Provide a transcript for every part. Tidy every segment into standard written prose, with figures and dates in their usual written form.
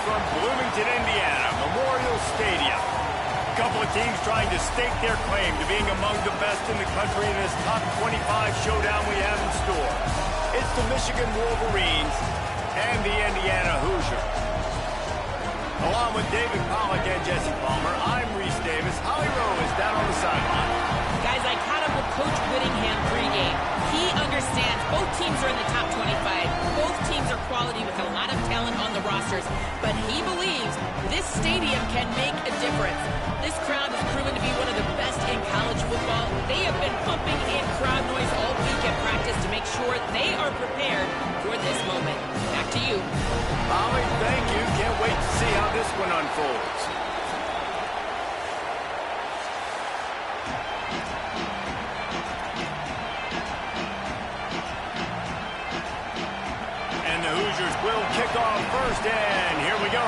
from Bloomington, Indiana, Memorial Stadium. A couple of teams trying to stake their claim to being among the best in the country in this top 25 showdown we have in store. It's the Michigan Wolverines and the Indiana Hoosiers. Along with David Pollack and Jesse Palmer, I'm Reese Davis. Holly Rowe is down on the sideline. Guys, I caught up with Coach Whittingham pregame. He understands both teams are in the top 25. Both teams are quality with a lot of talent on the rosters. But he believes this stadium can make a difference. This crowd has proven to be one of the best in college football. They have been pumping in crowd noise all week at practice to make sure they are prepared for this moment. Back to you. Holly, thank you. Can't wait to see how this one unfolds. And the Hoosiers will kick off first, and here we go.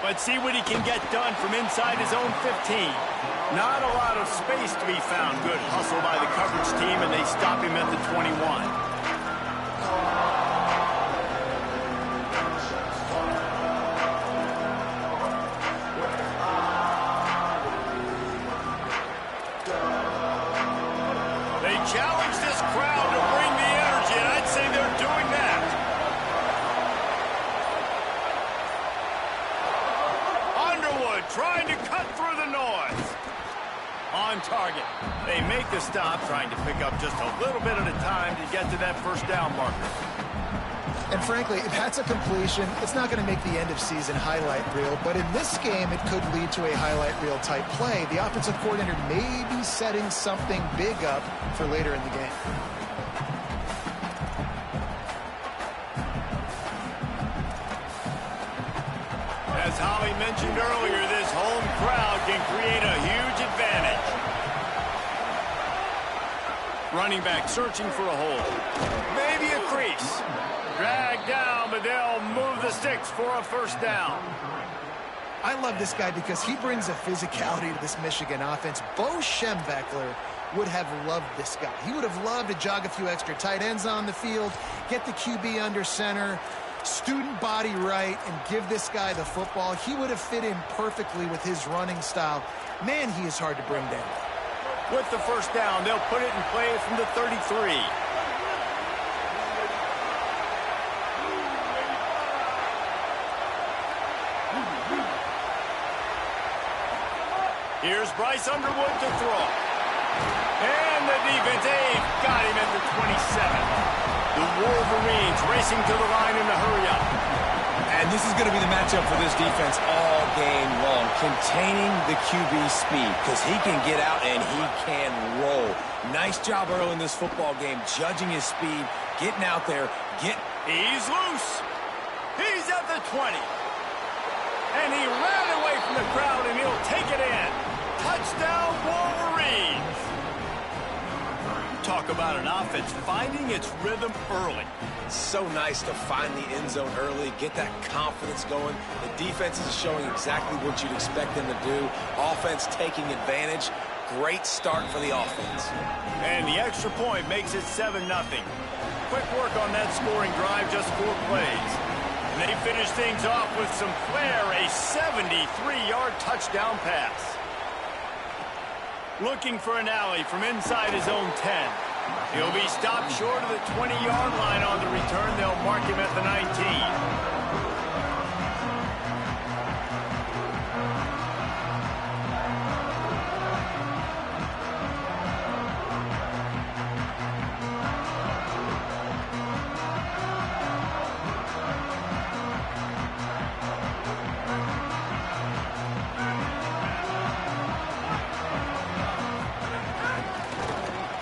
Let's see what he can get done from inside his own 15. Not a lot of space to be found. Good hustle by the coverage team, and they stop him at the 21. They challenge this crowd to bring the energy, and I'd say they're doing that. Underwood trying to cut through the noise. On target. They make the stop, trying to pick up just a little bit at a time to get to that first down marker. And frankly, if that's a completion, it's not going to make the end of season highlight reel, but in this game, it could lead to a highlight reel type play. The offensive coordinator may be setting something big up for later in the game. As Holly mentioned earlier, this home crowd can create a huge advantage. Running back searching for a hole. Maybe a crease. Dragged down, but they'll move the sticks for a first down. I love this guy because he brings a physicality to this Michigan offense. Bo Schembechler would have loved this guy. He would have loved to jog a few extra tight ends on the field, get the QB under center, student body right, and give this guy the football. He would have fit in perfectly with his running style. Man, he is hard to bring down. With the first down, they'll put it in play from the 33. Here's Bryce Underwood to throw. And the defense, they've got him at the 27. The Wolverines racing to the line in a hurry up. And this is going to be the matchup for this defense all game long. Containing the QB speed, because he can get out and he can roll. Nice job early in this football game, judging his speed, getting out there. He's loose. He's at the 20. And he ran away from the crowd, and he'll take it in. Touchdown, Wolverines. Talk about an offense finding its rhythm early. So nice to find the end zone early, get that confidence going. The defense is showing exactly what you'd expect them to do. Offense taking advantage. Great start for the offense. And the extra point makes it 7-0. Quick work on that scoring drive, just 4 plays. And they finish things off with some flair, a 73-yard touchdown pass. Looking for an alley from inside his own 10. He'll be stopped short of the 20-yard line on the return. They'll mark him at the 19.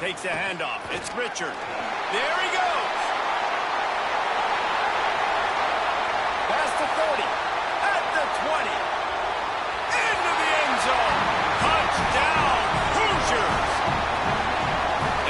Takes a handoff. It's Richard. There he goes. Past the 30. At the 20. Into the end zone. Touchdown, Hoosiers.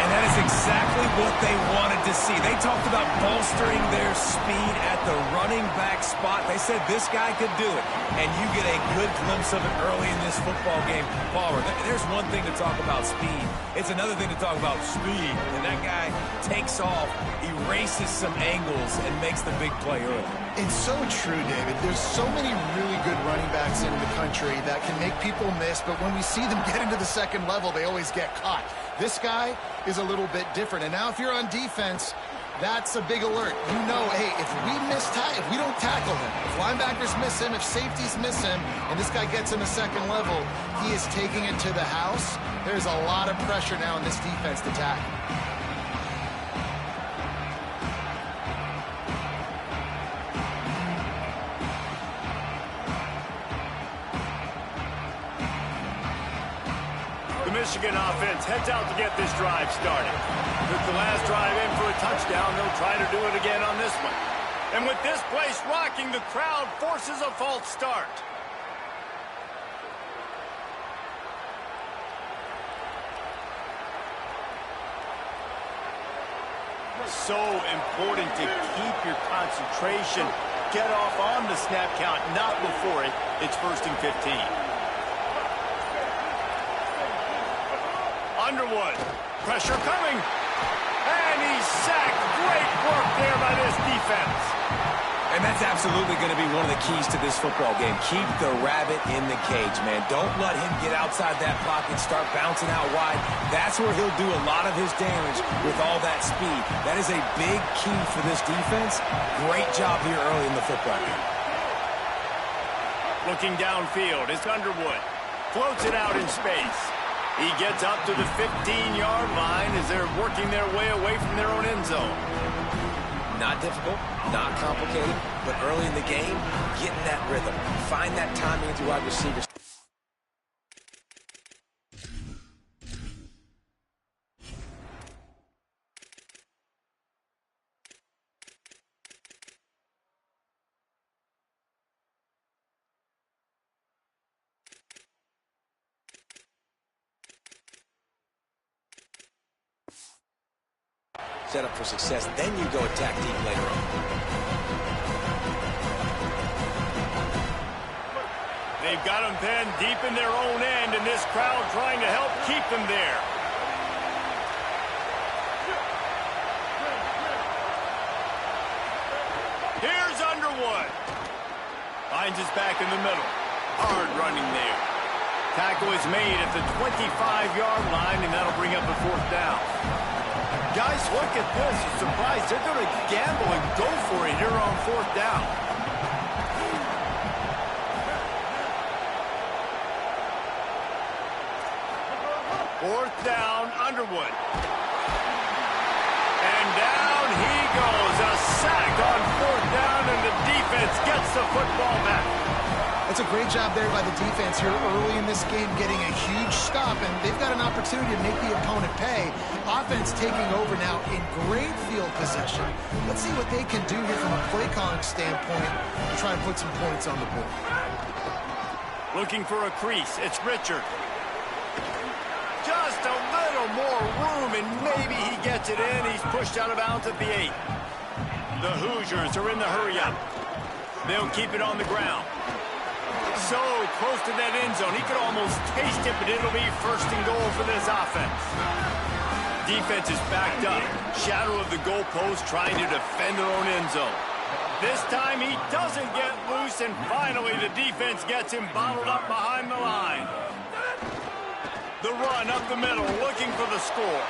And that is exactly what they wanted to see. They talked about bolstering their speed at the running back spot. They said this guy could do it, and you get a good glimpse of it early in this football game. Palmer, there's one thing to talk about speed. It's another thing to talk about speed. And that guy takes off, erases some angles, and makes the big play early. It's so true, David. There's so many really good running backs in the country that can make people miss, but when we see them get into the second level, they always get caught. This guy is a little bit different. And now if you're on defense, that's a big alert. You know, hey, if we don't tackle him, if linebackers miss him, if safeties miss him, and this guy gets in the second level, he is taking it to the house. There's a lot of pressure now in this defense to tackle. The Michigan offense heads out to get this drive started. Took the last drive in for a touchdown. They'll try to do it again on this one. And with this place rocking, the crowd forces a false start. So important to keep your concentration. Get off on the snap count, not before it. It's 1st and 15. Underwood, pressure coming, and he's sacked. Great work there by this defense. And that's absolutely going to be one of the keys to this football game. Keep the rabbit in the cage, man. Don't let him get outside that pocket, start bouncing out wide. That's where he'll do a lot of his damage with all that speed. That is a big key for this defense. Great job here early in the football game. Looking downfield, it's Underwood. Floats it out in space. He gets up to the 15-yard line as they're working their way away from their own end zone. Not difficult, not complicated, but early in the game, getting that rhythm. Find that timing with your wide receivers. Set up for success, then you go attack deep later on. They've got them pinned deep in their own end, and this crowd trying to help keep them there. Here's Underwood. Finds his back in the middle. Hard running there. Tackle is made at the 25-yard line, and that'll bring up a 4th down. Guys, look at this. I'm surprised they're going to gamble and go for it here on 4th down. Fourth down, Underwood. And down he goes. A sack on 4th down, and the defense gets the football back. That's a great job there by the defense here early in this game, getting a huge stop, and they've got an opportunity to make the opponent pay. Offense taking over now in great field possession. Let's see what they can do here from a play calling standpoint to try and put some points on the board. Looking for a crease. It's Richard. Just a little more room, and maybe he gets it in. He's pushed out of bounds at the 8. The Hoosiers are in the hurry-up. They'll keep it on the ground. So close to that end zone. He could almost taste it, but it'll be 1st and goal for this offense. Defense is backed up. Shadow of the goalpost trying to defend their own end zone. This time he doesn't get loose, and finally the defense gets him bottled up behind the line. The run up the middle, looking for the score.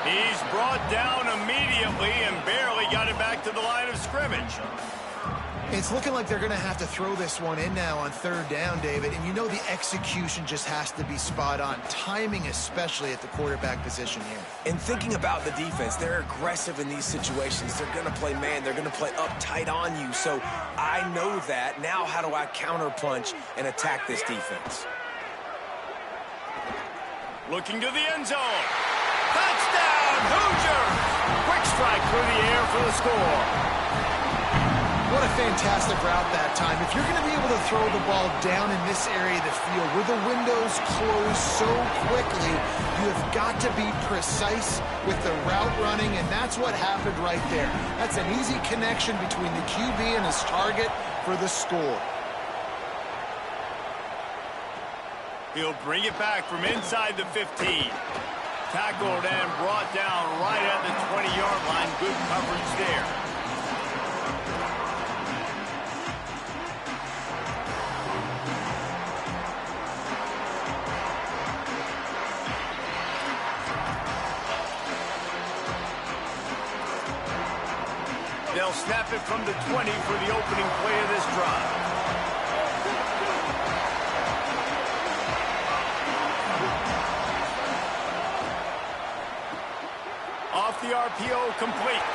He's brought down immediately and barely got it back to the line of scrimmage. It's looking like they're going to have to throw this one in now on 3rd down, David. And you know the execution just has to be spot on. Timing especially at the quarterback position here. And thinking about the defense, they're aggressive in these situations. They're going to play man. They're going to play up tight on you. So I know that. Now how do I counterpunch and attack this defense? Looking to the end zone. Touchdown, Hoosiers! Quick strike through the air for the score. What a fantastic route that time. If you're going to be able to throw the ball down in this area of the field where the windows close so quickly, you have got to be precise with the route running, and that's what happened right there. That's an easy connection between the QB and his target for the score. He'll bring it back from inside the 15. Tackled and brought down right at the 20-yard line. Good coverage there. They'll snap it from the 20 for the opening play of this drive. Off the RPO, complete.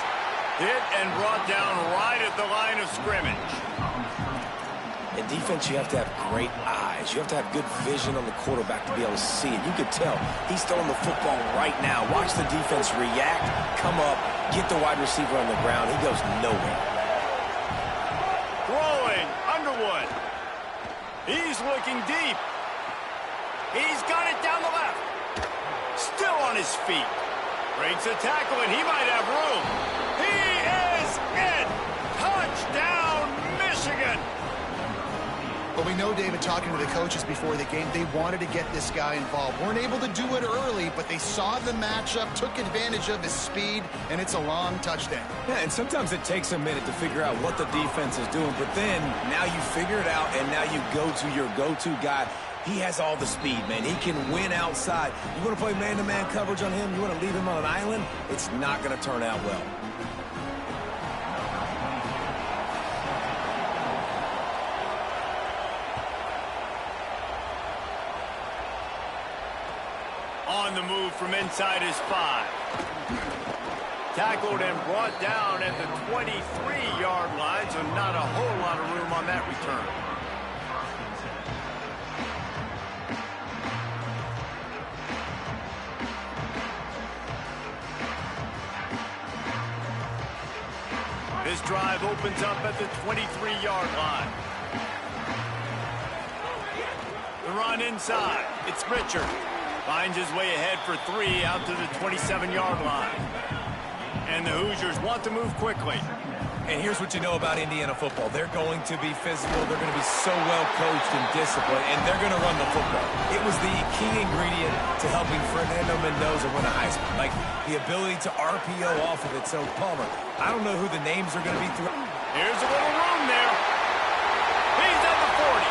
Hit and brought down right at the line of scrimmage. In defense, you have to have great eyes. You have to have good vision on the quarterback to be able to see it. You can tell he's throwing the football right now. Watch the defense react, come up, get the wide receiver on the ground. He goes nowhere. Throwing, Underwood. He's looking deep. He's got it down the left. Still on his feet. Breaks a tackle, and he might have room. He is in. Touchdown, Michigan. But we know, David, talking to the coaches before the game, they wanted to get this guy involved. Weren't able to do it early, but they saw the matchup, took advantage of his speed, and it's a long touchdown. Yeah, and sometimes it takes a minute to figure out what the defense is doing, but then now you figure it out, and now you go to your go-to guy. He has all the speed, man. He can win outside. You want to play man-to-man coverage on him? You want to leave him on an island? It's not going to turn out well. On the move from inside his 5. Tackled and brought down at the 23-yard line, so not a whole lot of room on that return. This drive opens up at the 23-yard line. The run inside. It's Richard. Finds his way ahead for 3 out to the 27-yard line. And the Hoosiers want to move quickly. And here's what you know about Indiana football. They're going to be physical. They're going to be so well coached and disciplined, and they're going to run the football. It was the key ingredient to helping Fernando Mendoza win a Heisman, like the ability to RPO off of it. So, Palmer, I don't know who the names are going to be through. Here's a little room there. He's at the 40.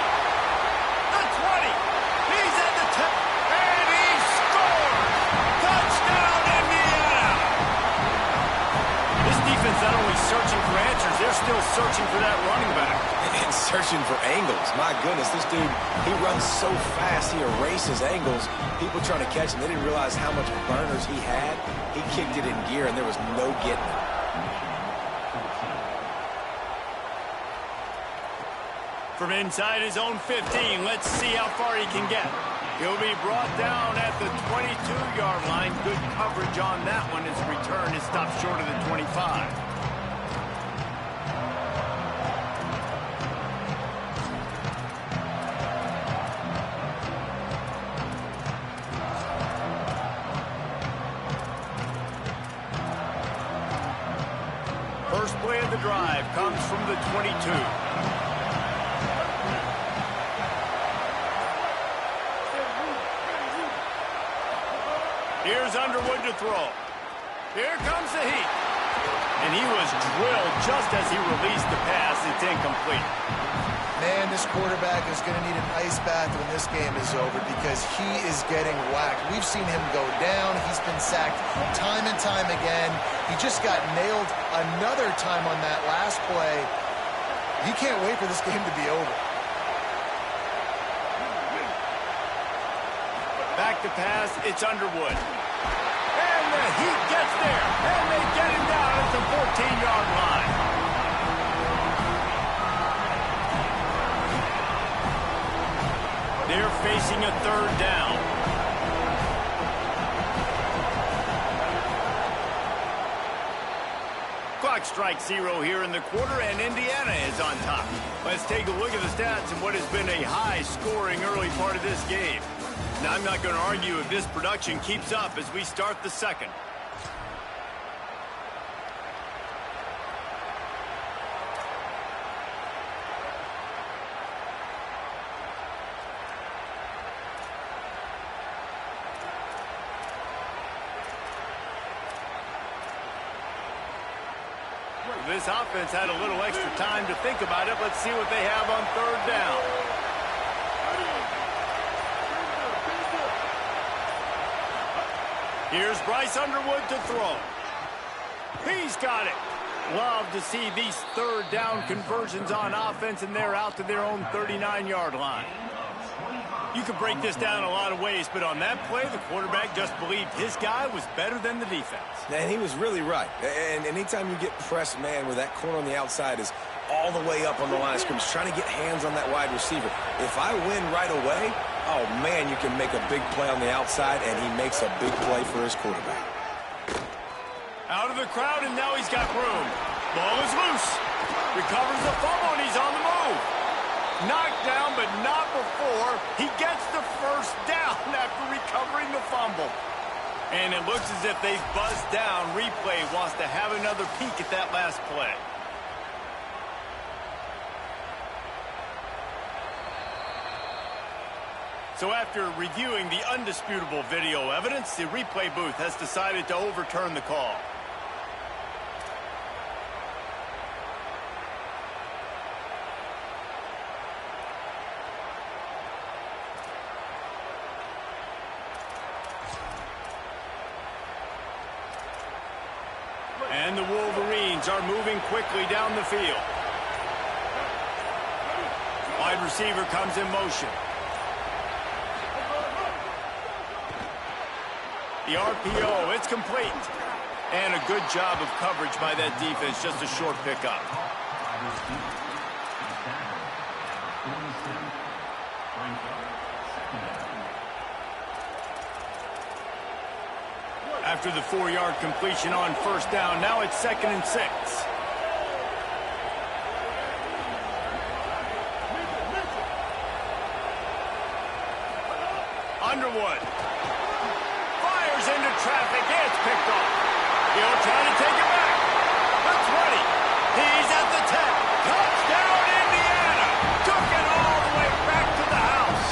The 20. He's at the 10. And he scores! Touchdown, Indiana! This defense not only searching for answers, they're still searching for that running back. And searching for angles. My goodness, this dude, he runs so fast, he erases angles. People trying to catch him, they didn't realize how much burners he had. He kicked it in gear, and there was no getting it. From inside his own 15, let's see how far he can get. He'll be brought down at the 22-yard line. Good coverage on that one. His return is stopped short of the 25. First play of the drive comes from the 22. Here's Underwood to throw. Here comes the heat. And he was drilled just as he released the pass. It's incomplete. Man, this quarterback is going to need an ice bath when this game is over because he is getting whacked. We've seen him go down. He's been sacked time and time again. He just got nailed another time on that last play. You can't wait for this game to be over. Back to pass, it's Underwood. And the Heat gets there, and they get him down at the 14-yard line. They're facing a third down. Clock clock strikes 0 here in the quarter, and Indiana is on top. Let's take a look at the stats and what has been a high-scoring early part of this game. Now, I'm not going to argue if this production keeps up as we start the second. This offense had a little extra time to think about it. Let's see what they have on third down. Here's Bryce Underwood to throw. He's got it. Love to see these third down conversions on offense, and they're out to their own 39-yard line. You could break this down a lot of ways, but on that play, the quarterback just believed his guy was better than the defense. And he was really right. And anytime you get pressed, man, where that corner on the outside is all the way up on the line of scrimmage, trying to get hands on that wide receiver. If I win right away, oh, man, you can make a big play on the outside, and he makes a big play for his quarterback. Out of the crowd, and now he's got room. Ball is loose. Recovers the fumble, and he's on the move. Knocked down, but not before he gets the first down after recovering the fumble. And it looks as if they've buzzed down. Replay wants to have another peek at that last play. So after reviewing the undisputable video evidence, the replay booth has decided to overturn the call. And the Wolverines are moving quickly down the field. Wide receiver comes in motion. The RPO, it's complete. And a good job of coverage by that defense, just a short pickup. After the 4-yard completion on first down, now it's 2nd and 6. Underwood fires into traffic. It's picked off. He'll try to take it back. The 20. He's at the 10. Touchdown, Indiana. Took it all the way back to the house.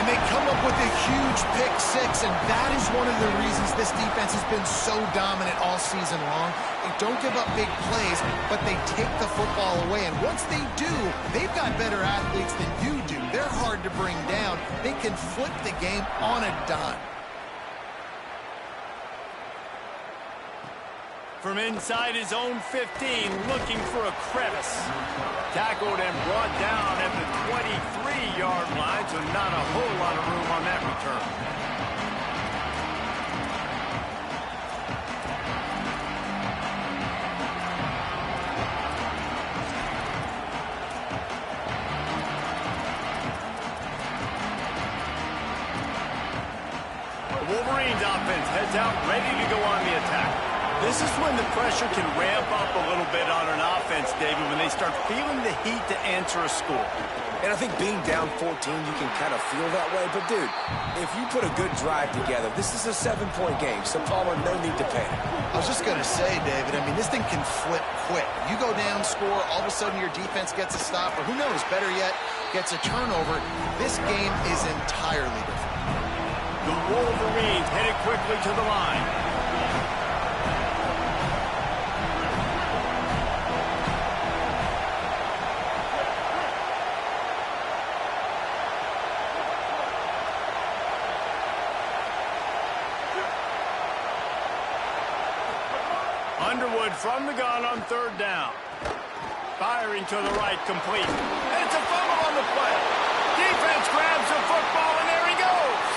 And they come up with a huge pick six, and that is one of the reasons this defense has been so dominant all season long. They don't give up big plays, but they take the football away. And once they do, they've got better athletes than you do. They're hard to bring down. They can flip the game on a dime. From inside his own 15, looking for a crevice. Tackled and brought down at the 23-yard line, so not a whole lot of room on that return. The Wolverines offense heads out ready to go on the attack. This is when the pressure can ramp up a little bit on an offense, David, when they start feeling the heat to answer a score. And I think being down 14, you can kind of feel that way. But, dude, if you put a good drive together, this is a 7-point game. So, Palmer, no need to panic. I was just going to say, David, I mean, this thing can flip quick. You go down, score, all of a sudden your defense gets a stop, or who knows, better yet, gets a turnover. This game is entirely different. The Wolverines headed quickly to the line. Underwood from the gun on third down. Firing to the right, complete. And it's a fumble on the play. Defense grabs the football, and there he goes.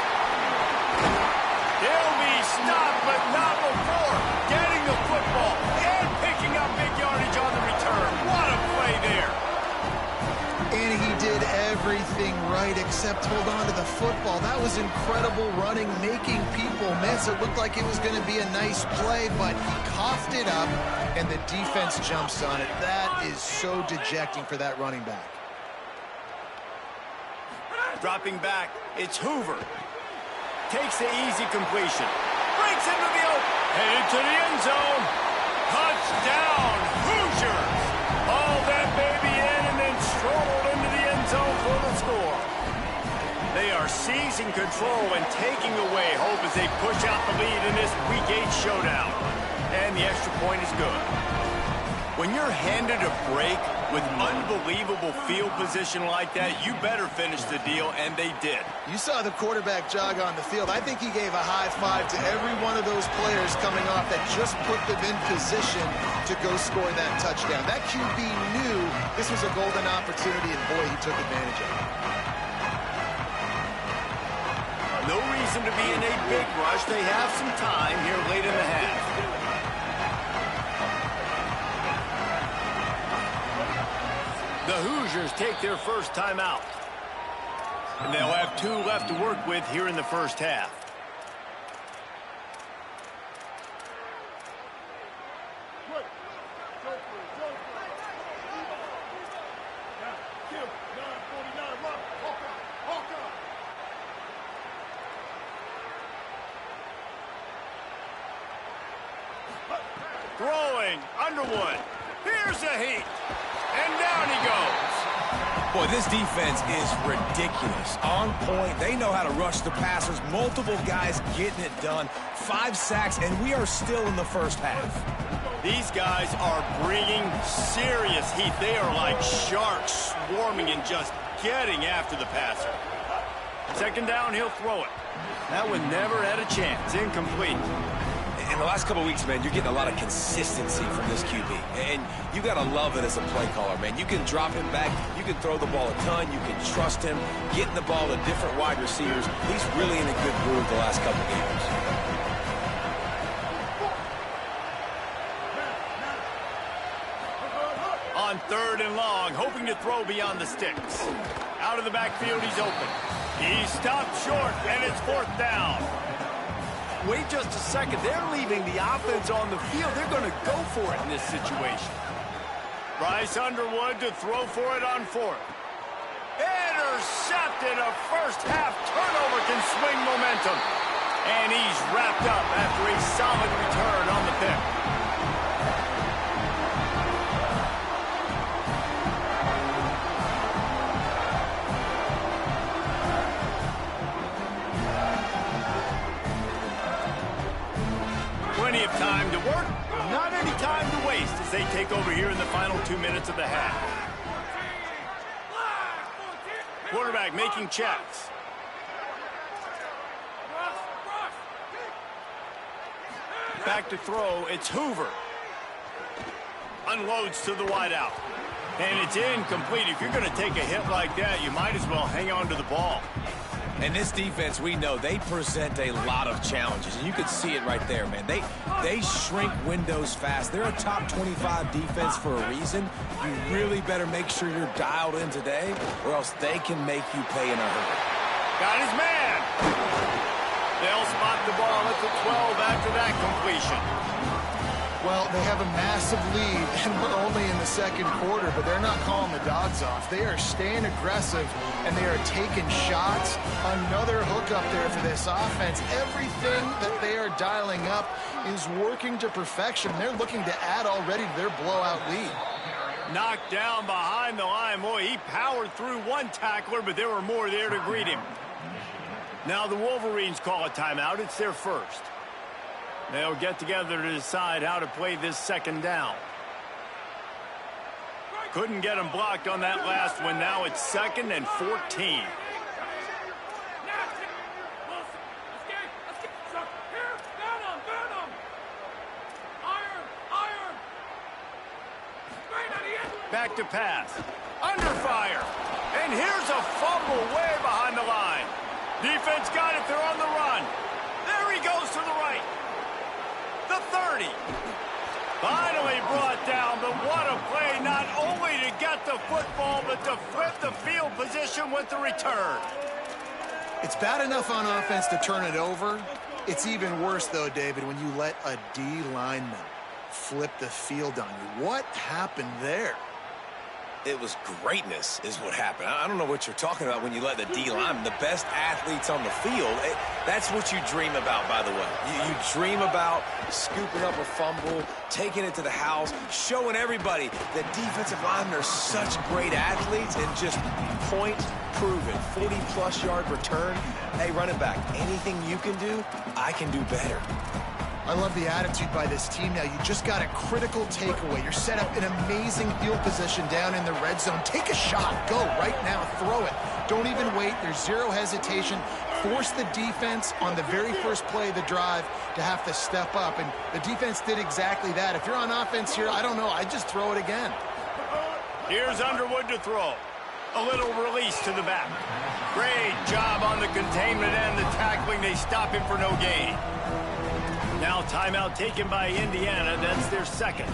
He'll be stopped, but not before getting the football and picking up big yardage on the return. What a play there. And he did everything right except hold on to the football. That was incredible running, making people miss. It looked like it was going to be a nice play, but he coughed it up, and the defense jumps on it. That is so dejecting for that running back. Dropping back, it's Hoover. Takes the easy completion. Breaks into the open. Headed to the end zone. Touchdown, Hoosiers. All that baby in and then strolled into the end zone for the score. They are seizing control and taking away hope as they push out the lead in this Week 8 showdown. And the extra point is good. When you're handed a break with unbelievable field position like that, you better finish the deal, and they did. You saw the quarterback jog on the field. I think he gave a high five to every one of those players coming off that just put them in position to go score that touchdown. That QB knew this was a golden opportunity, and boy, he took advantage of it. No reason to be in a big rush. They have some time here late in the half. The Hoosiers take their first timeout. And they'll have 2 left to work with here in the first half. Throwing, Underwood. Here's a heat. And down he goes. Boy, this defense is ridiculous. On point. They know how to rush the passers. Multiple guys getting it done. 5 sacks, and we are still in the first half. These guys are bringing serious heat. They are like sharks swarming and just getting after the passer. Second down, he'll throw it. That one never had a chance. Incomplete. In the last couple of weeks, man, you're getting a lot of consistency from this QB. And you got to love it as a play caller, man. You can drop him back. You can throw the ball a ton. You can trust him. Getting the ball to different wide receivers. He's really in a good groove the last couple of games. On 3rd and long, hoping to throw beyond the sticks. Out of the backfield, he's open. He stopped short, and it's 4th down. Wait just a second. They're leaving the offense on the field. They're going to go for it in this situation. Bryce Underwood to throw for it on 4th. Intercepted. A first-half turnover can swing momentum. And he's wrapped up after a solid return on the pick. Plenty of time to work, not any time to waste as they take over here in the final 2 minutes of the half. Quarterback making checks. Back to throw, it's Hoover. Unloads to the wideout. And it's incomplete. If you're going to take a hit like that, you might as well hang on to the ball. And this defense, we know, they present a lot of challenges. And you can see it right there, man. They shrink windows fast. They're a top 25 defense for a reason. You really better make sure you're dialed in today, or else they can make you pay in a hurry. Got his man. They'll spot the ball at the 12 after that completion. Well, they have a massive lead, and we're only in the 2nd quarter, but they're not calling the dogs off. They are staying aggressive, and they are taking shots. Another hook up there for this offense. Everything that they are dialing up is working to perfection. They're looking to add already to their blowout lead. Knocked down behind the line. Boy, he powered through one tackler, but there were more there to greet him. Now the Wolverines call a timeout. It's their first. They'll get together to decide how to play this 2nd down. Couldn't get him blocked on that last one. Now it's 2nd and 14. Back to pass. Under fire. And here's a fumble way behind the line. Defense got it. They're on the run. There he goes to the right. The 30. Finally brought down, but what a play, not only to get the football, but to flip the field position with the return. It's bad enough on offense to turn it over. It's even worse, though, David, when you let a D lineman flip the field on you. What happened there? It was greatness is what happened. I don't know what you're talking about when you let the D lineman, the best athletes on the field. That's what you dream about, by the way. You dream about scooping up a fumble, taking it to the house, showing everybody that defensive linemen are such great athletes, and just point proven, 40-plus yard return. Hey, running back, anything you can do, I can do better. I love the attitude by this team now. You just got a critical takeaway. You're set up in amazing field position down in the red zone. Take a shot. Go right now. Throw it. Don't even wait. There's zero hesitation. Force the defense on the very first play of the drive to have to step up. And the defense did exactly that. If you're on offense here, I don't know. I'd just throw it again. Here's Underwood to throw. A little release to the back. Great job on the containment and the tackling. They stop him for no gain. Now timeout taken by Indiana. That's their second.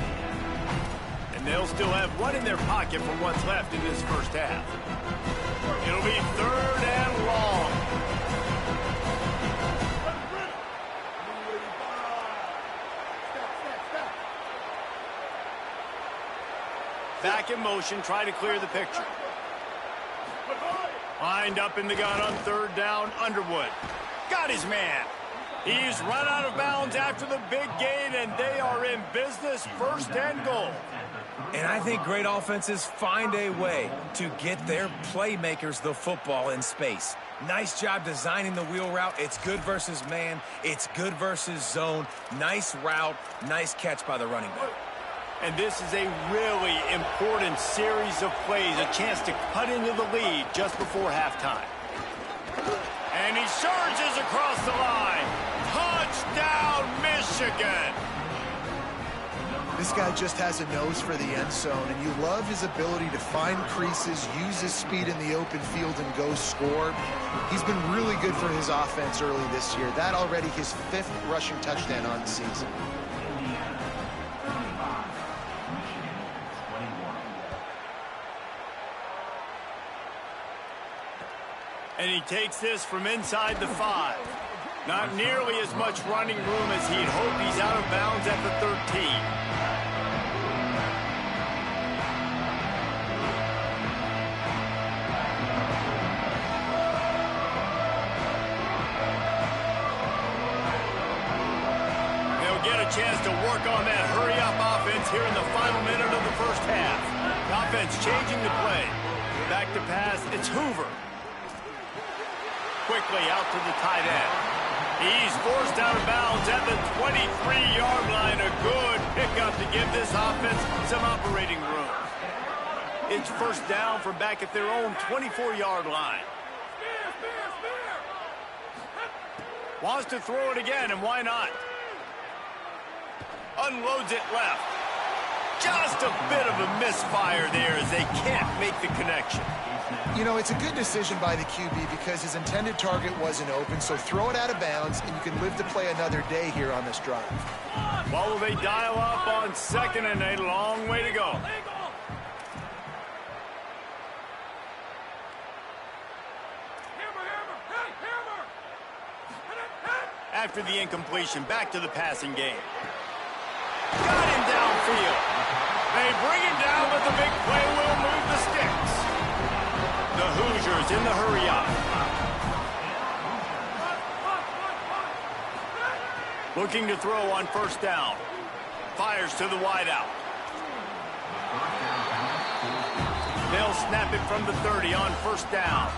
And they'll still have one in their pocket for what's left in this first half. It'll be 3rd and long. Back in motion, try to clear the picture. Lined up in the gun on 3rd down, Underwood. Got his man. He's run out of bounds after the big gain, and they are in business, 1st and goal. And I think great offenses find a way to get their playmakers the football in space. Nice job designing the wheel route. It's good versus man. It's good versus zone. Nice route. Nice catch by the running back. And this is a really important series of plays, a chance to cut into the lead just before halftime. And he surges across the line. Touchdown, Michigan! This guy just has a nose for the end zone, and you love his ability to find creases, use his speed in the open field, and go score. He's been really good for his offense early this year. That already his 5th rushing touchdown on the season. And he takes this from inside the 5. Not nearly as much running room as he'd hoped. He's out of bounds at the 13. They'll get a chance to work on that hurry-up offense here in the final minute of the first half. Offense changing the play. Back to pass, it's Hoover. Quickly out to the tight end. He's forced out of bounds at the 23-yard line. A good pickup to give this offense some operating room. It's 1st down from back at their own 24-yard line. Wants to throw it again, and why not? Unloads it left. Just a bit of a misfire there as they can't make the connection. You know, it's a good decision by the QB because his intended target wasn't open, so throw it out of bounds, and you can live to play another day here on this drive. Well, will they dial up on 2nd and a long way to go? After the incompletion, back to the passing game. Got him downfield. They bring him down, but the big play will move the sticks. The Hoosiers in the hurry-up. Looking to throw on 1st down. Fires to the wideout. They'll snap it from the 30 on 1st down.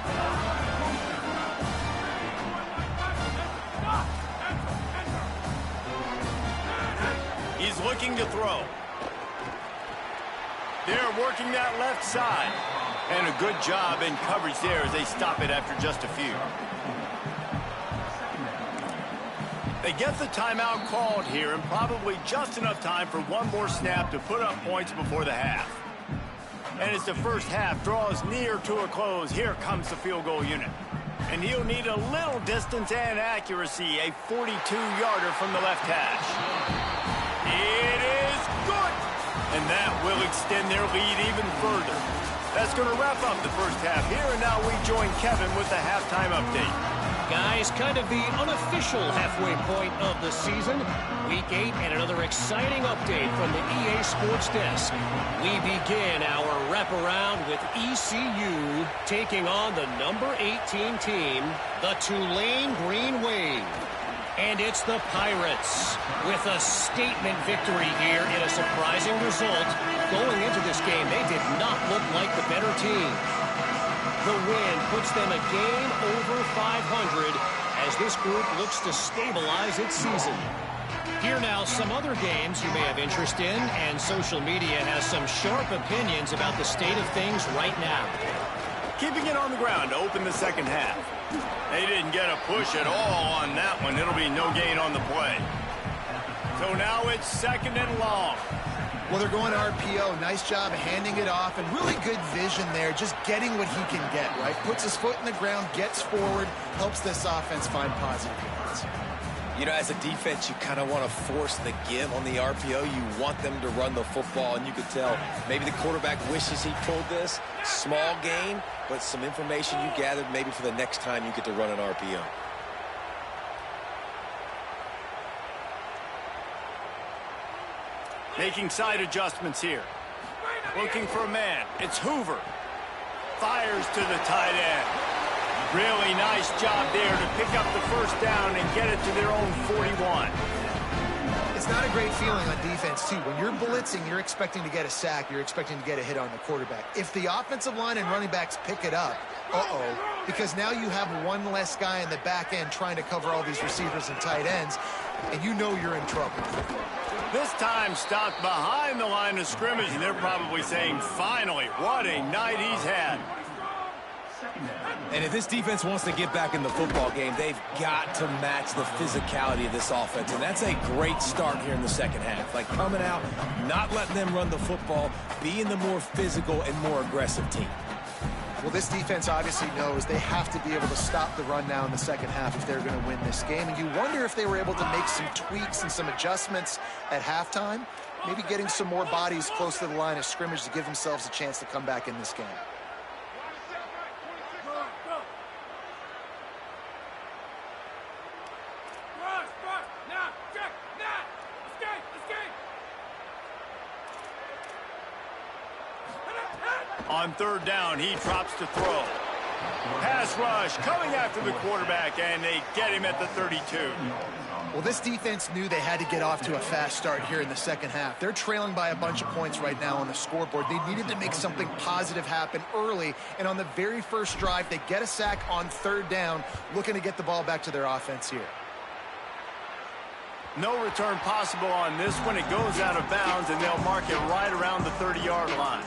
He's looking to throw. They're working that left side. And a good job in coverage there as they stop it after just a few. They get the timeout called here, and probably just enough time for one more snap to put up points before the half. And as the first half draws near to a close, here comes the field goal unit. And he'll need a little distance and accuracy, a 42-yarder from the left hash. It is good! And that will extend their lead even further. That's going to wrap up the first half here, and now we join Kevin with the halftime update. Guys, kind of the unofficial halfway point of the season. Week 8 and another exciting update from the EA Sports Desk. We begin our wraparound with ECU taking on the number 18 team, the Tulane Green Wave. And it's the Pirates with a statement victory here in a surprising result. Going into this game, they did not look like the better team. The win puts them a game over 500 as this group looks to stabilize its season. Here now, some other games you may have interest in, and social media has some sharp opinions about the state of things right now. Keeping it on the ground to open the second half. They didn't get a push at all on that one. It'll be no gain on the play. So now it's second and long. Well, they're going to RPO. Nice job handing it off, and really good vision there, just getting what he can get, right? Puts his foot in the ground, gets forward, helps this offense find positive yards. You know, as a defense, you kind of want to force the give on the RPO. You want them to run the football, and you could tell maybe the quarterback wishes he pulled this. Small gain, but some information you gathered maybe for the next time you get to run an RPO. Making side adjustments here. Looking for a man. It's Hoover. Fires to the tight end. Really nice job there to pick up the first down and get it to their own 41. It's not a great feeling on defense, too. When you're blitzing, you're expecting to get a sack. You're expecting to get a hit on the quarterback. If the offensive line and running backs pick it up, because now you have one less guy in the back end trying to cover all these receivers and tight ends, and you know you're in trouble. This time stopped behind the line of scrimmage, and they're probably saying, finally, what a night he's had. And if this defense wants to get back in the football game, they've got to match the physicality of this offense. And that's a great start here in the second half. Like coming out, not letting them run the football, being the more physical and more aggressive team. Well, this defense obviously knows they have to be able to stop the run now in the second half if they're going to win this game. And you wonder if they were able to make some tweaks and some adjustments at halftime, maybe getting some more bodies close to the line of scrimmage to give themselves a chance to come back in this game. On third down, he drops to throw. Pass rush coming after the quarterback, and they get him at the 32. Well, this defense knew they had to get off to a fast start here in the second half. They're trailing by a bunch of points right now on the scoreboard. They needed to make something positive happen early, and on the very first drive, they get a sack on third down, looking to get the ball back to their offense here. No return possible on this one. It goes out of bounds, and they'll mark it right around the 30-yard line.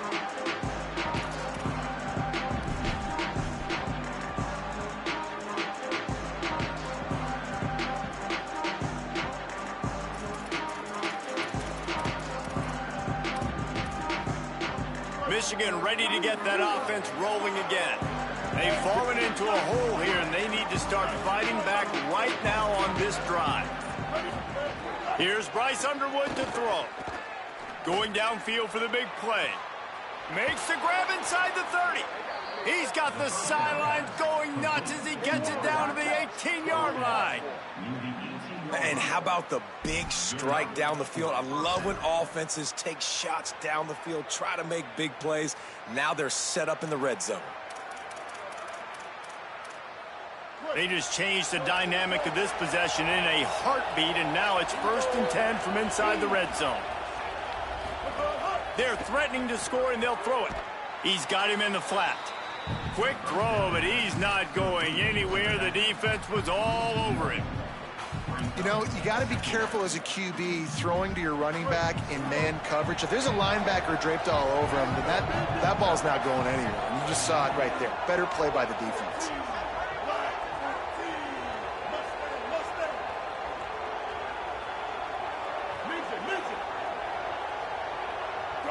Michigan ready to get that offense rolling again. They've fallen into a hole here, and they need to start fighting back right now on this drive. Here's Bryce Underwood to throw. Going downfield for the big play. Makes the grab inside the 30. He's got the sidelines going nuts as he gets it down to the 18-yard line. And how about the big strike down the field? I love when offenses take shots down the field, try to make big plays. Now they're set up in the red zone. They just changed the dynamic of this possession in a heartbeat, and now it's 1st and 10 from inside the red zone. They're threatening to score, and they'll throw it. He's got him in the flat. Quick throw, but he's not going anywhere. The defense was all over him. You know, you got to be careful as a QB throwing to your running back in man coverage. If there's a linebacker draped all over him, then that ball's not going anywhere. And you just saw it right there. Better play by the defense.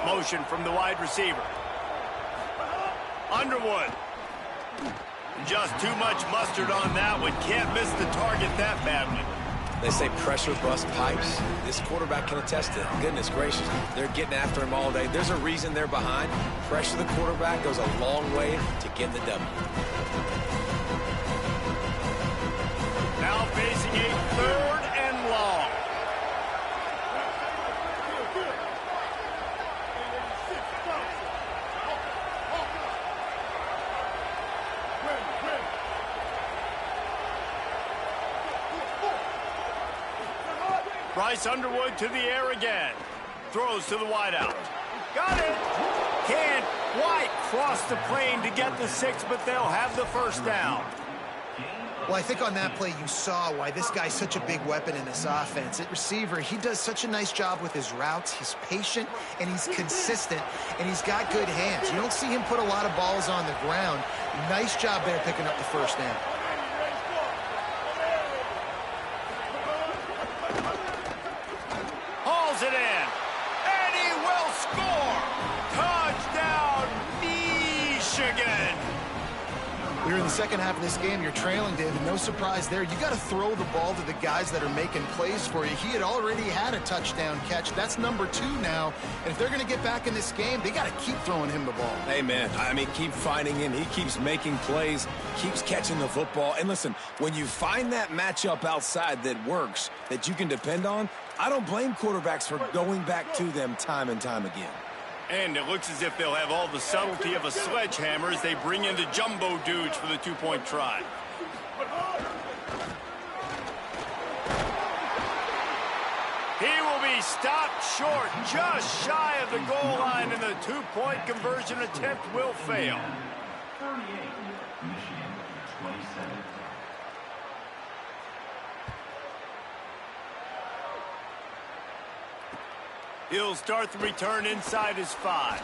Motion from the wide receiver. Underwood. Just too much mustard on that one. Can't miss the target that badly. They say pressure bust pipes. This quarterback can attest to it. Goodness gracious, they're getting after him all day. There's a reason they're behind. Pressure the quarterback goes a long way to get the W. a 3rd and long. Bryce Underwood to the air again. Throws to the wideout. Got it. Can't quite cross the plane to get the 6, but they'll have the 1st down. Well, I think on that play you saw why this guy's such a big weapon in this offense. At receiver, he does such a nice job with his routes. He's patient, and he's consistent, and he's got good hands. You don't see him put a lot of balls on the ground. Nice job there picking up the 1st down. Hauls it in, and he will score. Touchdown, Michigan. You're in the second half of this game. You're trailing, David. No surprise there. You got to throw the ball to the guys that are making plays for you. He had already had a touchdown catch. That's number 2 now. And if they're going to get back in this game, they got to keep throwing him the ball. Hey, man, I mean, keep finding him. He keeps making plays, keeps catching the football. And listen, when you find that matchup outside that works, that you can depend on, I don't blame quarterbacks for going back to them time and time again. And it looks as if they'll have all the subtlety of a sledgehammer as they bring in the jumbo dudes for the 2-point try. He will be stopped short, just shy of the goal line, and the 2-point conversion attempt will fail. 38, Michigan, 27. He'll start the return inside his 5.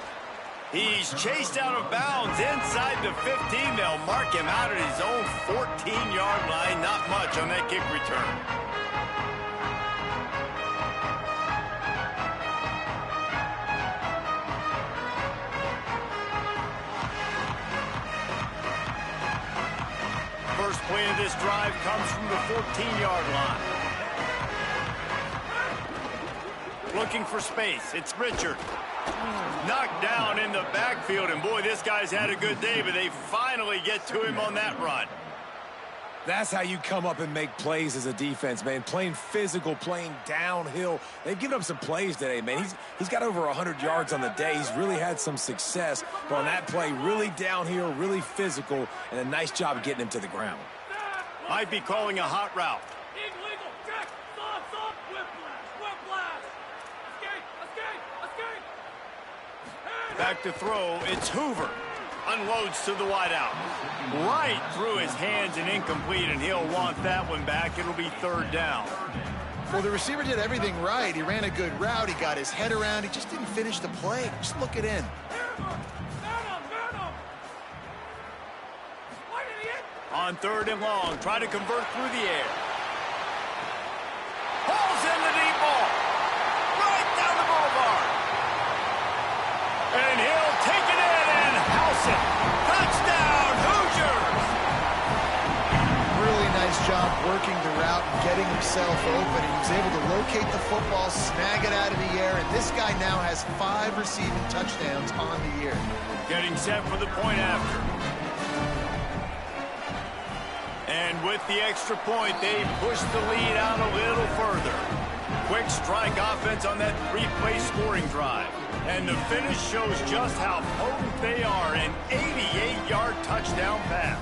He's chased out of bounds inside the 15. They'll mark him out at his own 14-yard line. Not much on that kick return. First play of this drive comes from the 14-yard line. Looking for space. It's Richard. Knocked down in the backfield, and boy, this guy's had a good day, but they finally get to him on that run. That's how you come up and make plays as a defense, man. Playing physical, playing downhill. They've given up some plays today, man. He's got over 100 yards on the day. He's really had some success. But on that play, really downhill, really physical, and a nice job getting him to the ground. Might be calling a hot route. Back to throw, it's Hoover. Unloads to the wideout. Right through his hands and incomplete, and he'll want that one back. It'll be 3rd down. Well, the receiver did everything right. He ran a good route. He got his head around. He just didn't finish the play. Just look it in. On 3rd and long, try to convert through the air. Hauls in the deep ball. Right down the boulevard. And he'll take it in and house it. Touchdown, Hoosiers! Really nice job working the route and getting himself open. He was able to locate the football, snag it out of the air, and this guy now has 5 receiving touchdowns on the year. Getting set for the point after. And with the extra point, they push the lead out a little further. Quick strike offense on that 3-play scoring drive. And the finish shows just how potent they are. An 88-yard touchdown pass.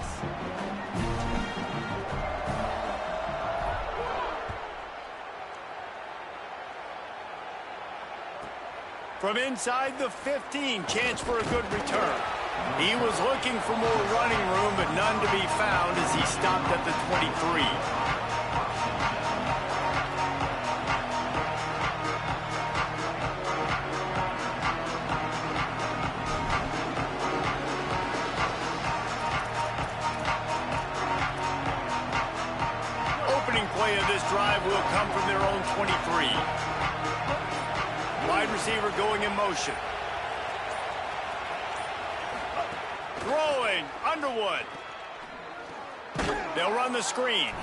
From inside the 15, chance for a good return. He was looking for more running room, but none to be found as he stopped at the 23. Opening play of this drive will come from their own 23. Wide receiver going in motion. Throwing, Underwood. They'll run the screen.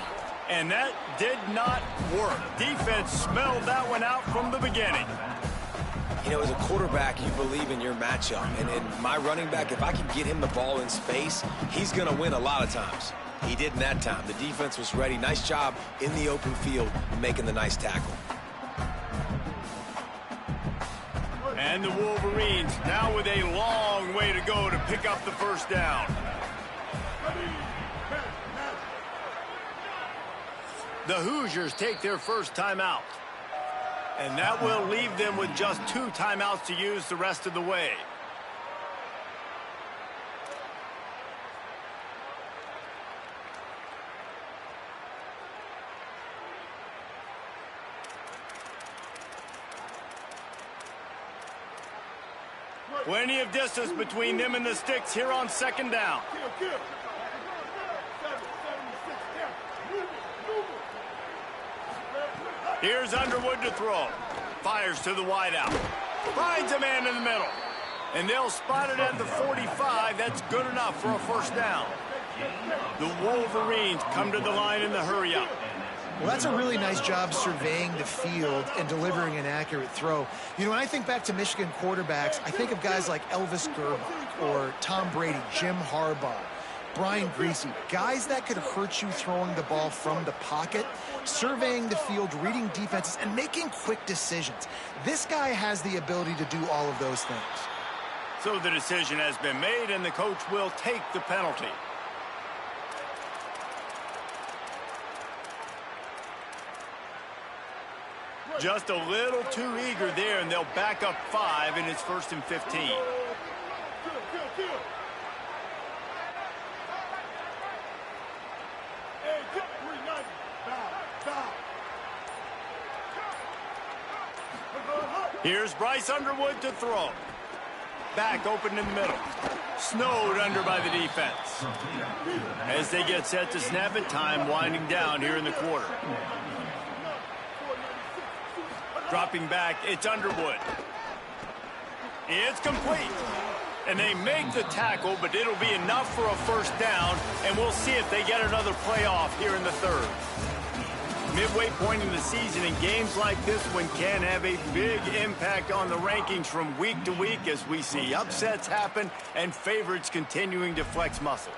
And that did not work. Defense smelled that one out from the beginning. You know, as a quarterback, you believe in your matchup. And my running back, if I can get him the ball in space, he's going to win a lot of times. He didn't that time. The defense was ready. Nice job in the open field making the nice tackle. And the Wolverines now with a long way to go to pick up the first down. The Hoosiers take their first timeout. And that will leave them with just 2 timeouts to use the rest of the way. Plenty of distance between them and the sticks here on second down. Here's Underwood to throw. Fires to the wideout. Finds a man in the middle. And they'll spot it at the 45. That's good enough for a first down. The Wolverines come to the line in the hurry-up. Well, that's a really nice job surveying the field and delivering an accurate throw. You know, when I think back to Michigan quarterbacks, I think of guys like Elvis Gerbach or Tom Brady, Jim Harbaugh, Brian Griese, guys that could hurt you throwing the ball from the pocket, surveying the field, reading defenses, and making quick decisions. This guy has the ability to do all of those things. So the decision has been made, and the coach will take the penalty. Just a little too eager there, and they'll back up 5, and it's 1st and 15. Here's Bryce Underwood to throw. Back open in the middle. Snowed under by the defense. As they get set to snap it, time winding down here in the quarter. Dropping back, it's Underwood. It's complete. And they make the tackle, but it'll be enough for a first down, and we'll see if they get another playoff here in the third. Midway point in the season, and games like this one can have a big impact on the rankings from week to week as we see upsets happen and favorites continuing to flex muscles.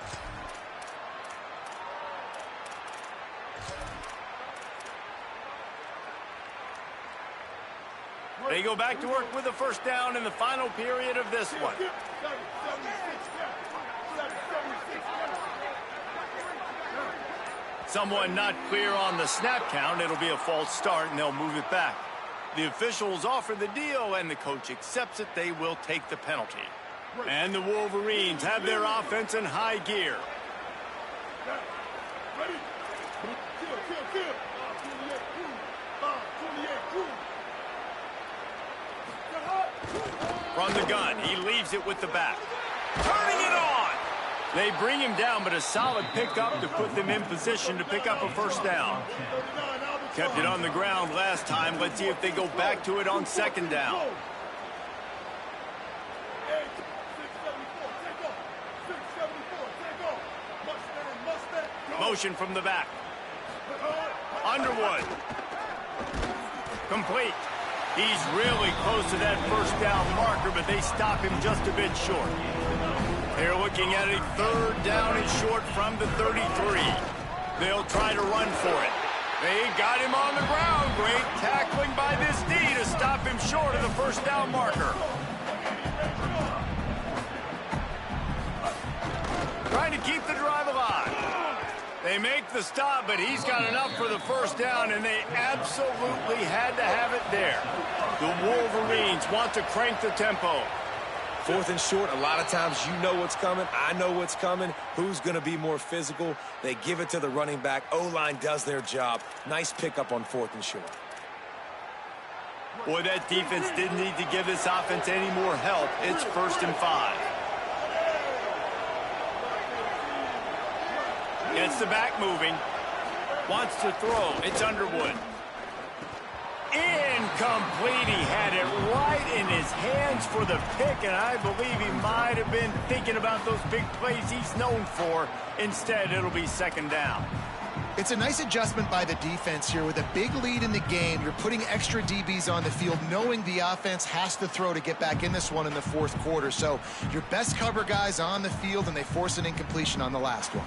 They go back to work with a first down in the final period of this one. Someone not clear on the snap count. It'll be a false start, and they'll move it back. The officials offer the deal, and the coach accepts it. They will take the penalty. And the Wolverines have their offense in high gear. From the gun, he leaves it with the back. Turning it on! They bring him down, but a solid pickup to put them in position to pick up a first down. Kept it on the ground last time. Let's see if they go back to it on second down. Motion from the back. Underwood. Complete. He's really close to that first down marker, but they stop him just a bit short. They're looking at a third down and short from the 33. They'll try to run for it. They got him on the ground. Great tackling by this D to stop him short of the first down marker. Trying to keep the drive alive. They make the stop, but he's got enough for the first down, and they absolutely had to have it there. The Wolverines want to crank the tempo. 4th and short, a lot of times you know what's coming. I know what's coming. Who's going to be more physical? They give it to the running back. O-line does their job. Nice pickup on 4th and short. Boy, that defense didn't need to give this offense any more help. It's 1st and 5. Gets the back moving. Wants to throw. It's Underwood. Incomplete. He had it right in his hands for the pick, and I believe he might have been thinking about those big plays he's known for. Instead, it'll be second down. It's a nice adjustment by the defense here. With a big lead in the game, you're putting extra DBs on the field, knowing the offense has to throw to get back in this one in the 4th quarter. So your best cover guys on the field, and they force an incompletion on the last one.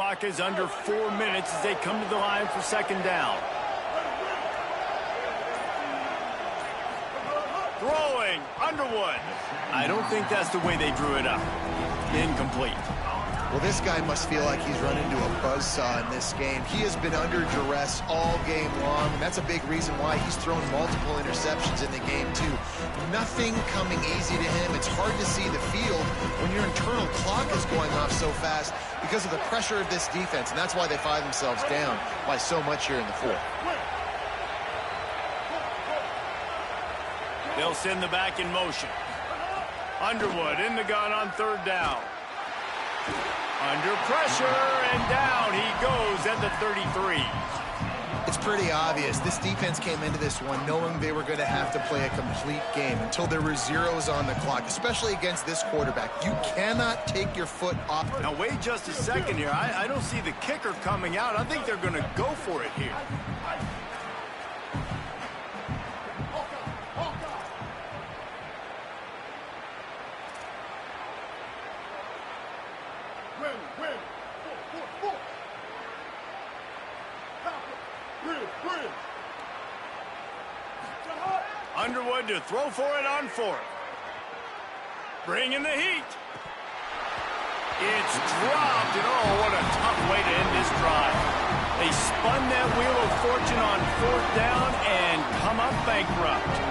clock is under 4 minutes as they come to the line for second down. Throwing, Underwood. I don't think that's the way they drew it up. Incomplete. Well, this guy must feel like he's run into a buzzsaw in this game. He has been under duress all game long, and that's a big reason why he's thrown multiple interceptions in the game, too. Nothing coming easy to him. It's hard to see the field when your internal clock is going off so fast because of the pressure of this defense, and that's why they find themselves down by so much here in the fourth. They'll send the back in motion. Underwood in the gun on third down. Under pressure, and down he goes at the 33. It's pretty obvious. This defense came into this one knowing they were going to have to play a complete game until there were zeros on the clock, especially against this quarterback. You cannot take your foot off. Now, wait just a second here. I don't see the kicker coming out. I think they're going to go for it here. Underwood to throw for it on fourth. Bringing the heat. It's dropped, and oh, what a tough way to end this drive. They spun that wheel of fortune on fourth down and come up bankrupt.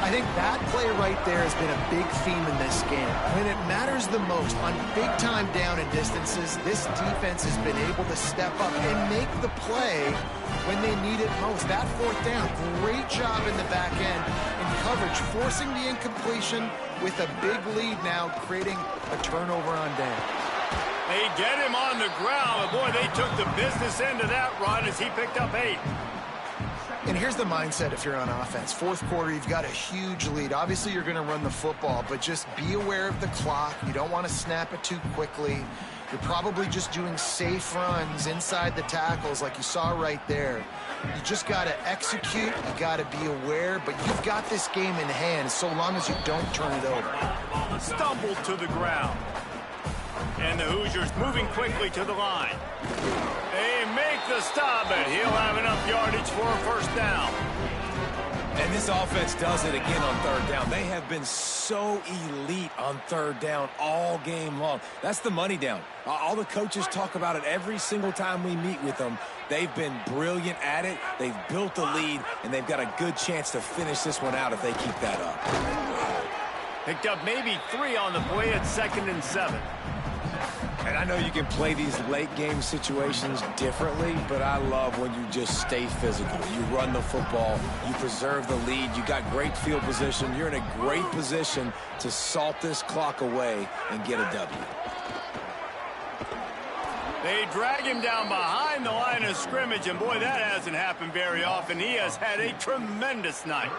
I think that play right there has been a big theme in this game. When it matters the most, on big-time down and distances, this defense has been able to step up and make the play when they need it most. That fourth down, great job in the back end in coverage, forcing the incompletion with a big lead now, creating a turnover on down. They get him on the ground. Boy, they took the business end of that run as he picked up 8. And here's the mindset if you're on offense. Fourth quarter, you've got a huge lead. Obviously, you're going to run the football, but just be aware of the clock. You don't want to snap it too quickly. You're probably just doing safe runs inside the tackles like you saw right there. You just got to execute. You got to be aware, but you've got this game in hand so long as you don't turn it over. Stumbled to the ground. And the Hoosiers moving quickly to the line. They make the stop, and he'll have enough yardage for a first down. And this offense does it again on third down. They have been so elite on third down all game long. That's the money down. All the coaches talk about it every single time we meet with them. They've been brilliant at it. They've built the lead, and they've got a good chance to finish this one out if they keep that up. Picked up maybe 3 on the play at 2nd and 7. And I know you can play these late game situations differently, but I love when you just stay physical. You run the football, you preserve the lead, you got great field position, you're in a great position to salt this clock away and get a W. They drag him down behind the line of scrimmage, and boy, that hasn't happened very often. He has had a tremendous night.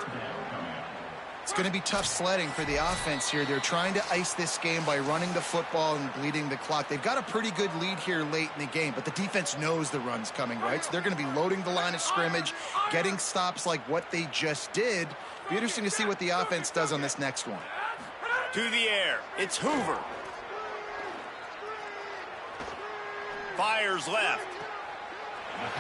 It's going to be tough sledding for the offense here. They're trying to ice this game by running the football and bleeding the clock. They've got a pretty good lead here late in the game, but the defense knows the run's coming, right? So they're going to be loading the line of scrimmage, getting stops like what they just did. Be interesting to see what the offense does on this next one. To the air, it's Hoover. Fires left.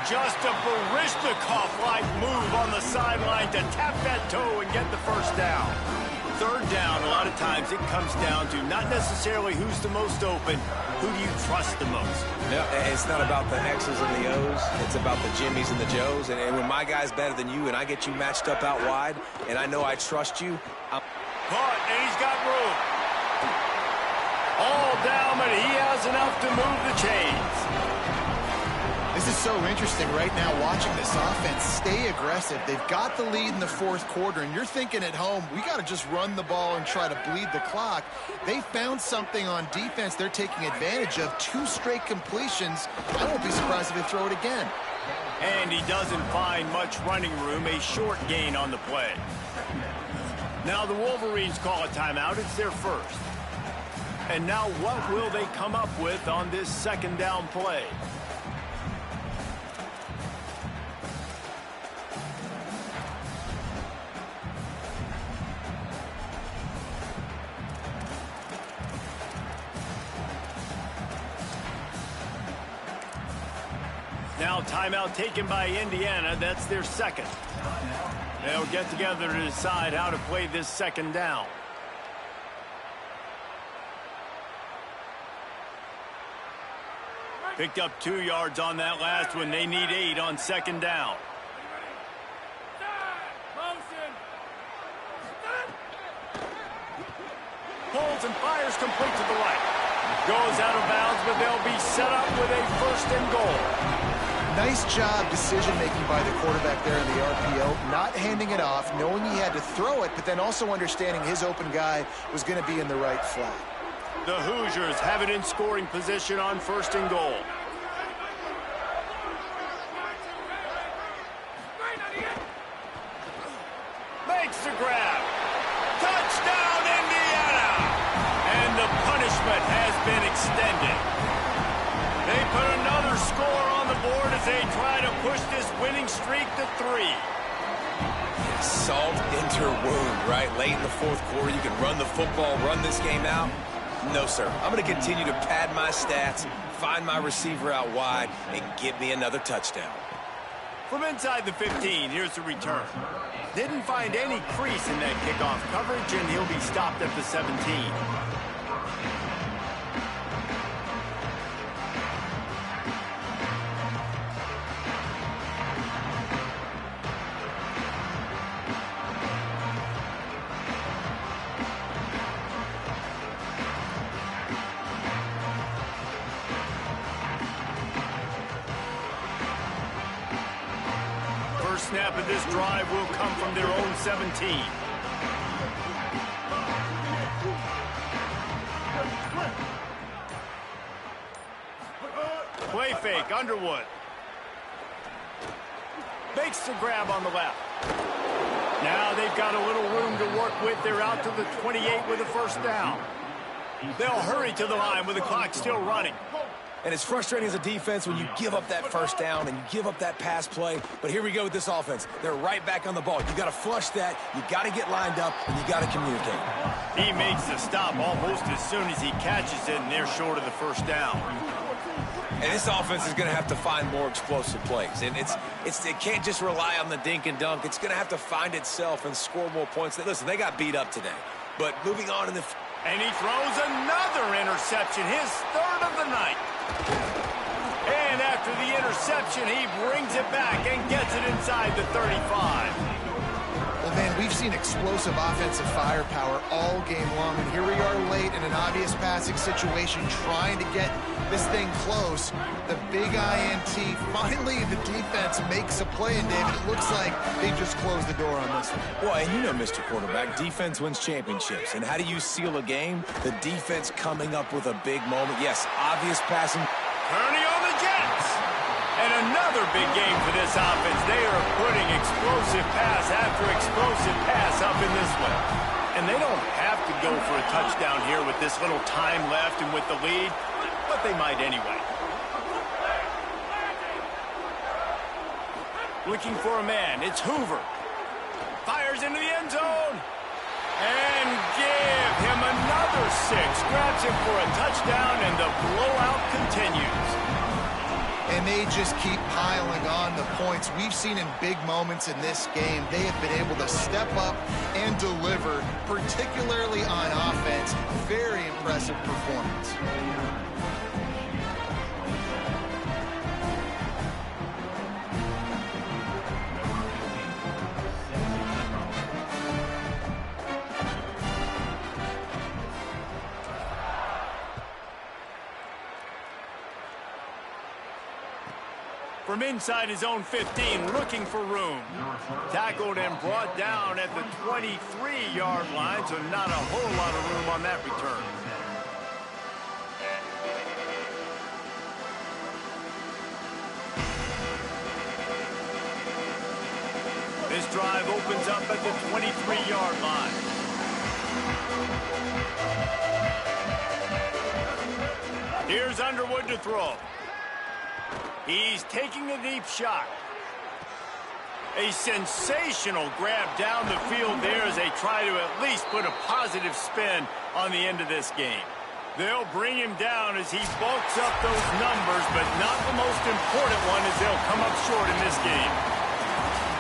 Just a Baryshnikov-like move on the sideline to tap that toe and get the first down. Third down, a lot of times it comes down to not necessarily who's the most open, who do you trust the most? Yeah, it's not about the X's and the O's. It's about the Jimmys and the Joes. And when my guy's better than you and I get you matched up out wide and I know I trust you, Caught, and he's got room. All down, but he has enough to move the chains. This is so interesting right now watching this offense stay aggressive. They've got the lead in the fourth quarter, and you're thinking at home, we got to just run the ball and try to bleed the clock. They found something on defense they're taking advantage of. 2 straight completions. I won't be surprised if they throw it again. And he doesn't find much running room, a short gain on the play. Now the Wolverines call a timeout. It's their first. And now what will they come up with on this second down play? Now timeout taken by Indiana. That's their second. They'll get together to decide how to play this second down. Picked up 2 yards on that last one. They need 8 on second down. Pulls and fires complete to the right. Goes out of bounds, but they'll be set up with a 1st and goal. Nice job decision-making by the quarterback there in the RPO, not handing it off, knowing he had to throw it, but then also understanding his open guy was going to be in the right flat. The Hoosiers have it in scoring position on 1st and goal. Makes the grab. Touchdown, Indiana! And the punishment has been extended. They put another score on the board as they try to push this winning streak to 3. Salt into wound, right? Late in the 4th quarter, you can run the football, run this game out. No, sir. I'm going to continue to pad my stats, find my receiver out wide, and get me another touchdown. From inside the 15, here's the return. Didn't find any crease in that kickoff coverage, and he'll be stopped at the 17. First snap of this drive will come from their own 17. Play fake, Underwood. Makes the grab on the left. Now they've got a little room to work with. They're out to the 28 with a 1st down. They'll hurry to the line with the clock still running. And it's frustrating as a defense when you give up that 1st down and you give up that pass play. But here we go with this offense. They're right back on the ball. You got to flush that. You got to get lined up, and you got to communicate. He makes the stop almost as soon as he catches it, and they're short of the 1st down. And this offense is going to have to find more explosive plays. And it can't just rely on the dink and dunk. It's going to have to find itself and score more points. Listen, they got beat up today. But moving on in the... And he throws another interception, his 3rd of the night. And after the interception, he brings it back and gets it inside the 35. Well, man, we've seen explosive offensive firepower all game long, and here we are late in an obvious passing situation trying to get this thing close. The big INT, finally the defense makes a play, and David, it looks like they just closed the door on this one. Well, and you know, Mr. Quarterback, defense wins championships. And how do you seal a game? The defense coming up with a big moment. Yes, obvious passing. Tourney on the Jets. And another big game for this offense. They are putting explosive pass after explosive pass up in this one. And they don't have to go for a touchdown here with this little time left and with the lead, but they might anyway. Looking for a man. It's Hoover. Fires into the end zone. And give him another 6. Grabs him for a touchdown, and the blowout continues. And they just keep piling on the points. We've seen in big moments in this game, they have been able to step up and deliver, particularly on offense. Very impressive performance. From inside his own 15, looking for room. Tackled and brought down at the 23-yard line, so not a whole lot of room on that return. This drive opens up at the 23-yard line. Here's Underwood to throw. He's taking a deep shot. A sensational grab down the field there as they try to at least put a positive spin on the end of this game. They'll bring him down as he bulks up those numbers, but not the most important one as they'll come up short in this game.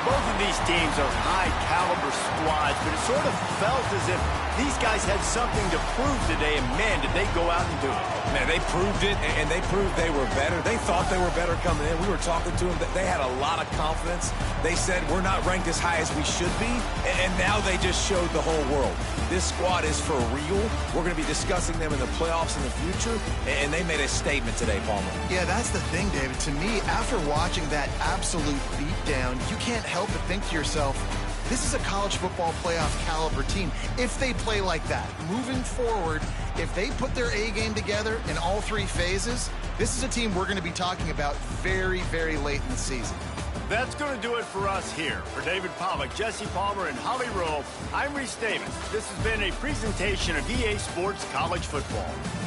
Both of these teams are high-caliber squads, but it sort of felt as if these guys had something to prove today, and man, did they go out and do it. Man, they proved it, and they proved they were better. They thought they were better coming in. We were talking to them. They had a lot of confidence. They said, we're not ranked as high as we should be, and now they just showed the whole world. This squad is for real. We're going to be discussing them in the playoffs in the future, and they made a statement today, Palmer. Yeah, that's the thing, David. To me, after watching that absolute beatdown, you can't help but think to yourself, this is a college football playoff caliber team. If they play like that, moving forward, if they put their A game together in all three phases, this is a team we're going to be talking about very, very late in the season. That's going to do it for us here. For David Pollack, Jesse Palmer, and Holly Rowe, I'm Reese Davis. This has been a presentation of EA Sports College Football.